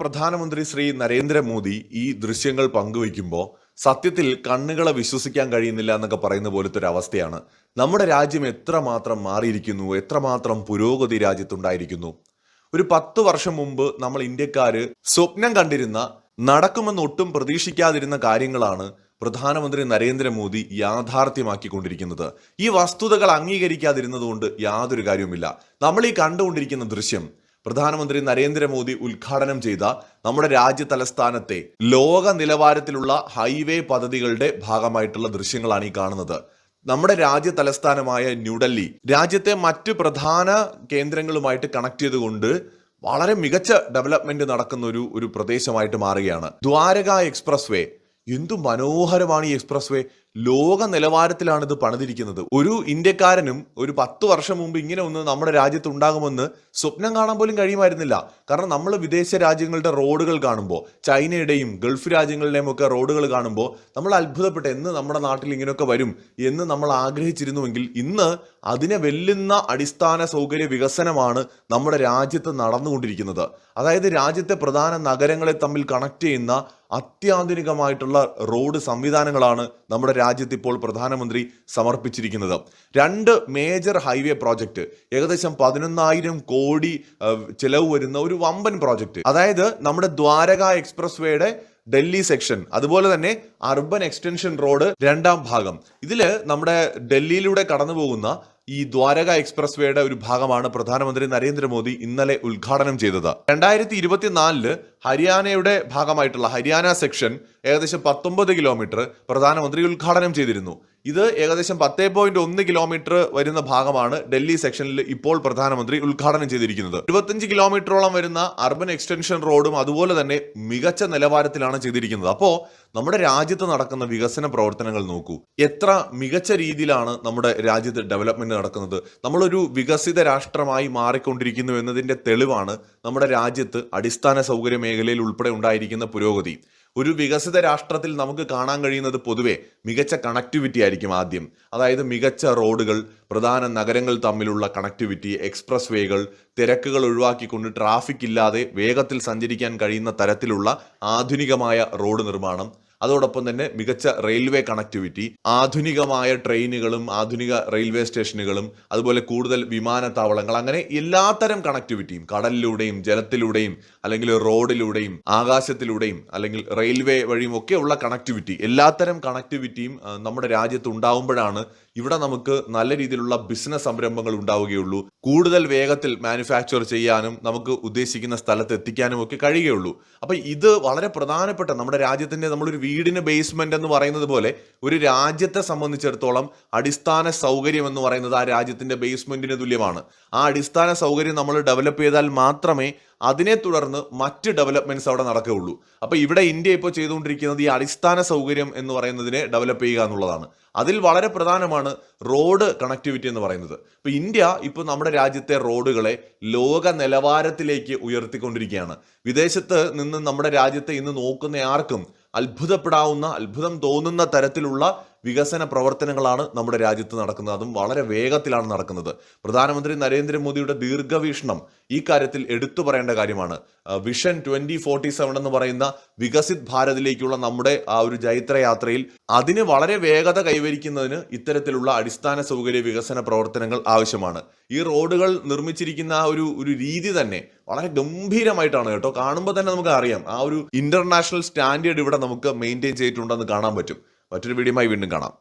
പ്രധാനമന്ത്രി ശ്രീ നരേന്ദ്രമോദി ഈ ദൃശ്യങ്ങൾ പങ്കുവയ്ക്കുമ്പോൾ സത്യത്തിൽ കണ്ണുകളെ വിശ്വസിക്കാൻ കഴിയുന്നില്ല എന്നൊക്കെ പറയുന്ന പോലത്തെ ഒരു അവസ്ഥയാണ്. നമ്മുടെ രാജ്യം എത്രമാത്രം മാറിയിരിക്കുന്നു, എത്രമാത്രം പുരോഗതി രാജ്യത്തുണ്ടായിരിക്കുന്നു. ഒരു 10 വർഷം മുമ്പ് നമ്മൾ ഇന്ത്യക്കാര് സ്വപ്നം കണ്ടിരുന്ന, നടക്കുമെന്ന് ഒട്ടും പ്രതീക്ഷിക്കാതിരുന്ന കാര്യങ്ങളാണ് പ്രധാനമന്ത്രി നരേന്ദ്രമോദി യാഥാർത്ഥ്യമാക്കിക്കൊണ്ടിരിക്കുന്നത്. ഈ വസ്തുതകൾ അംഗീകരിക്കാതിരുന്നതുകൊണ്ട് യാതൊരു കാര്യവുമില്ല. നമ്മൾ ഈ കണ്ടുകൊണ്ടിരിക്കുന്ന ദൃശ്യം പ്രധാനമന്ത്രി നരേന്ദ്രമോദി ഉദ്ഘാടനം ചെയ്ത നമ്മുടെ രാജ്യ തലസ്ഥാനത്തെ ലോക നിലവാരത്തിലുള്ള ഹൈവേ പദ്ധതികളുടെ ഭാഗമായിട്ടുള്ള ദൃശ്യങ്ങളാണ് ഈ കാണുന്നത്. നമ്മുടെ രാജ്യ തലസ്ഥാനമായ ന്യൂഡൽഹി രാജ്യത്തെ മറ്റു പ്രധാന കേന്ദ്രങ്ങളുമായിട്ട് കണക്ട് ചെയ്തുകൊണ്ട് വളരെ മികച്ച ഡെവലപ്മെന്റ് നടക്കുന്ന ഒരു പ്രദേശമായിട്ട് മാറുകയാണ്. ദ്വാരക എക്സ്പ്രസ് വേ, എന്തു മനോഹരമാണ് ഈ എക്സ്പ്രസ് വേ. ലോക നിലവാരത്തിലാണ് ഇത് പണിതിരിക്കുന്നത്. ഒരു ഇന്ത്യക്കാരനും ഒരു 10 വർഷം മുമ്പ് ഇങ്ങനെ ഒന്ന് നമ്മുടെ രാജ്യത്ത് ഉണ്ടാകുമെന്ന് സ്വപ്നം കാണാൻ പോലും കഴിയുമായിരുന്നില്ല. കാരണം നമ്മൾ വിദേശ രാജ്യങ്ങളുടെ റോഡുകൾ കാണുമ്പോൾ, ചൈനയുടെയും ഗൾഫ് രാജ്യങ്ങളുടെയും ഒക്കെ റോഡുകൾ കാണുമ്പോൾ നമ്മൾ അത്ഭുതപ്പെട്ട് എന്ന് നമ്മുടെ നാട്ടിൽ ഇങ്ങനെയൊക്കെ വരും എന്ന് നമ്മൾ ആഗ്രഹിച്ചിരുന്നുവെങ്കിൽ ഇന്ന് അതിനെ വെല്ലുന്ന അടിസ്ഥാന സൗകര്യ വികസനമാണ് നമ്മുടെ രാജ്യത്ത് നടന്നുകൊണ്ടിരിക്കുന്നത്. അതായത് രാജ്യത്തെ പ്രധാന നഗരങ്ങളെ തമ്മിൽ കണക്ട് ചെയ്യുന്ന അത്യാധുനികമായിട്ടുള്ള റോഡ് സംവിധാനങ്ങളാണ് നമ്മുടെ രാജ്യത്ത് ഇപ്പോൾ പ്രധാനമന്ത്രി സമർപ്പിച്ചിരിക്കുന്നത്. 2 മേജർ ഹൈവേ പ്രോജക്റ്റ്, ഏകദേശം 11,000 കോടി ചെലവ് വരുന്ന ഒരു വമ്പൻ പ്രോജക്റ്റ്. അതായത് നമ്മുടെ ദ്വാരക എക്സ്പ്രസ് വേയുടെ ഡൽഹി സെക്ഷൻ, അതുപോലെ തന്നെ അർബൻ എക്സ്റ്റൻഷൻ റോഡ് 2ാം ഭാഗം. ഇതില് നമ്മുടെ ഡൽഹിയിലൂടെ കടന്നു പോകുന്ന ഈ ദ്വാരക എക്സ്പ്രസ് വേയുടെ ഒരു ഭാഗമാണ് പ്രധാനമന്ത്രി നരേന്ദ്രമോദി ഇന്നലെ ഉദ്ഘാടനം ചെയ്തത്. 2024 ഹരിയാനയുടെ ഭാഗമായിട്ടുള്ള ഹരിയാന സെക്ഷൻ ഏകദേശം 19 കിലോമീറ്റർ പ്രധാനമന്ത്രി ഉദ്ഘാടനം ചെയ്തിരുന്നു. ഇത് ഏകദേശം 10.1 കിലോമീറ്റർ വരുന്ന ഭാഗമാണ് ഡൽഹി സെക്ഷനിൽ ഇപ്പോൾ പ്രധാനമന്ത്രി ഉദ്ഘാടനം ചെയ്തിരിക്കുന്നത്. 25 കിലോമീറ്ററോളം വരുന്ന അർബൻ എക്സ്റ്റൻഷൻ റോഡും അതുപോലെ തന്നെ മികച്ച നിലവാരത്തിലാണ് ചെയ്തിരിക്കുന്നത്. അപ്പോൾ നമ്മുടെ രാജ്യത്ത് നടക്കുന്ന വികസന പ്രവർത്തനങ്ങൾ നോക്കൂ, എത്ര മികച്ച രീതിയിലാണ് നമ്മുടെ രാജ്യത്ത് ഡെവലപ്മെന്റ് നടക്കുന്നത്. നമ്മളൊരു വികസിത രാഷ്ട്രമായി മാറിക്കൊണ്ടിരിക്കുന്നു എന്നതിന്റെ തെളിവാണ് നമ്മുടെ രാജ്യത്ത് അടിസ്ഥാന സൗകര്യ മേഖലയിൽ ഉൾപ്പെടെ ഉണ്ടായിരിക്കുന്ന പുരോഗതി. ഒരു വികസിത രാഷ്ട്രത്തിൽ നമുക്ക് കാണാൻ കഴിയുന്നത് പൊതുവെ മികച്ച കണക്ടിവിറ്റി ആയിരിക്കും ആദ്യം. അതായത് മികച്ച റോഡുകൾ, പ്രധാന നഗരങ്ങൾ തമ്മിലുള്ള കണക്ടിവിറ്റി, എക്സ്പ്രസ് വേകൾ, തിരക്കുകൾ ഒഴിവാക്കിക്കൊണ്ട് ട്രാഫിക് ഇല്ലാതെ വേഗത്തിൽ സഞ്ചരിക്കാൻ കഴിയുന്ന തരത്തിലുള്ള ആധുനികമായ റോഡ് നിർമ്മാണം, അതോടൊപ്പം തന്നെ മികച്ച റെയിൽവേ കണക്ടിവിറ്റി, ആധുനികമായ ട്രെയിനുകളും ആധുനിക റെയിൽവേ സ്റ്റേഷനുകളും അതുപോലെ കൂടുതൽ വിമാനത്താവളങ്ങൾ, അങ്ങനെ എല്ലാത്തരം കണക്ടിവിറ്റിയും കടലിലൂടെയും ജലത്തിലൂടെയും അല്ലെങ്കിൽ റോഡിലൂടെയും ആകാശത്തിലൂടെയും അല്ലെങ്കിൽ റെയിൽവേ വഴിയും ഒക്കെയുള്ള കണക്ടിവിറ്റി, എല്ലാത്തരം കണക്ടിവിറ്റിയും നമ്മുടെ രാജ്യത്ത് ഉണ്ടാവുമ്പോഴാണ് ഇവിടെ നമുക്ക് നല്ല രീതിയിലുള്ള ബിസിനസ് സംരംഭങ്ങൾ ഉണ്ടാവുകയുള്ളൂ. കൂടുതൽ വേഗത്തിൽ മാനുഫാക്ചർ ചെയ്യാനും നമുക്ക് ഉദ്ദേശിക്കുന്ന സ്ഥലത്ത് എത്തിക്കാനും ഒക്കെ കഴിയുകയുള്ളൂ. അപ്പൊ ഇത് വളരെ പ്രധാനപ്പെട്ട നമ്മുടെ രാജ്യത്തിന്റെ, നമ്മളൊരു വീടിന് ബേസ്മെന്റ് എന്ന് പറയുന്നത് പോലെ ഒരു രാജ്യത്തെ സംബന്ധിച്ചിടത്തോളം അടിസ്ഥാന സൗകര്യം എന്ന് പറയുന്നത് ആ രാജ്യത്തിന്റെ ബേസ്മെന്റിന് തുല്യമാണ്. ആ അടിസ്ഥാന സൗകര്യം നമ്മൾ ഡെവലപ്പ് ചെയ്താൽ മാത്രമേ അതിനെ തുടർന്ന് മറ്റ് ഡെവലപ്മെന്റ്സ് അവിടെ നടക്കുകയുള്ളൂ. അപ്പൊ ഇവിടെ ഇന്ത്യ ഇപ്പോൾ ചെയ്തുകൊണ്ടിരിക്കുന്നത് ഈ അടിസ്ഥാന സൗകര്യം എന്ന് പറയുന്നതിനെ ഡെവലപ്പ് ചെയ്യുക എന്നുള്ളതാണ്. അതിൽ വളരെ പ്രധാനമാണ് റോഡ് കണക്ടിവിറ്റി എന്ന് പറയുന്നത്. ഇപ്പൊ ഇന്ത്യ ഇപ്പോൾ നമ്മുടെ രാജ്യത്തെ റോഡുകളെ ലോക നിലവാരത്തിലേക്ക് ഉയർത്തിക്കൊണ്ടിരിക്കുകയാണ്. വിദേശത്ത് നിന്ന് നമ്മുടെ രാജ്യത്തെ ഇന്ന് നോക്കുന്ന ആർക്കും അത്ഭുതം തോന്നുന്ന തരത്തിലുള്ള വികസന പ്രവർത്തനങ്ങളാണ് നമ്മുടെ രാജ്യത്ത് നടക്കുന്നത്. അതും വളരെ വേഗത്തിലാണ് നടക്കുന്നത്. പ്രധാനമന്ത്രി നരേന്ദ്രമോദിയുടെ ദീർഘവീക്ഷണം ഈ കാര്യത്തിൽ എടുത്തു പറയേണ്ട കാര്യമാണ്. വിഷൻ 2047 എന്ന് പറയുന്ന വികസിത് ഭാരതിലേക്കുള്ള നമ്മുടെ ആ ഒരു ജൈത്രയാത്രയിൽ അതിന് വളരെ വേഗത കൈവരിക്കുന്നതിന് ഇത്തരത്തിലുള്ള അടിസ്ഥാന സൗകര്യ വികസന പ്രവർത്തനങ്ങൾ ആവശ്യമാണ്. ഈ റോഡുകൾ നിർമ്മിച്ചിരിക്കുന്ന ആ ഒരു രീതി തന്നെ വളരെ ഗംഭീരമായിട്ടാണ് കേട്ടോ. കാണുമ്പോൾ തന്നെ നമുക്ക് അറിയാം ആ ഒരു ഇന്റർനാഷണൽ സ്റ്റാൻഡേർഡ് ഇവിടെ നമുക്ക് മെയിൻറ്റെയിൻ ചെയ്തിട്ടുണ്ടെന്ന് കാണാൻ പറ്റും. മറ്റൊരു വീഡിയോയുമായി വീണ്ടും കാണാം.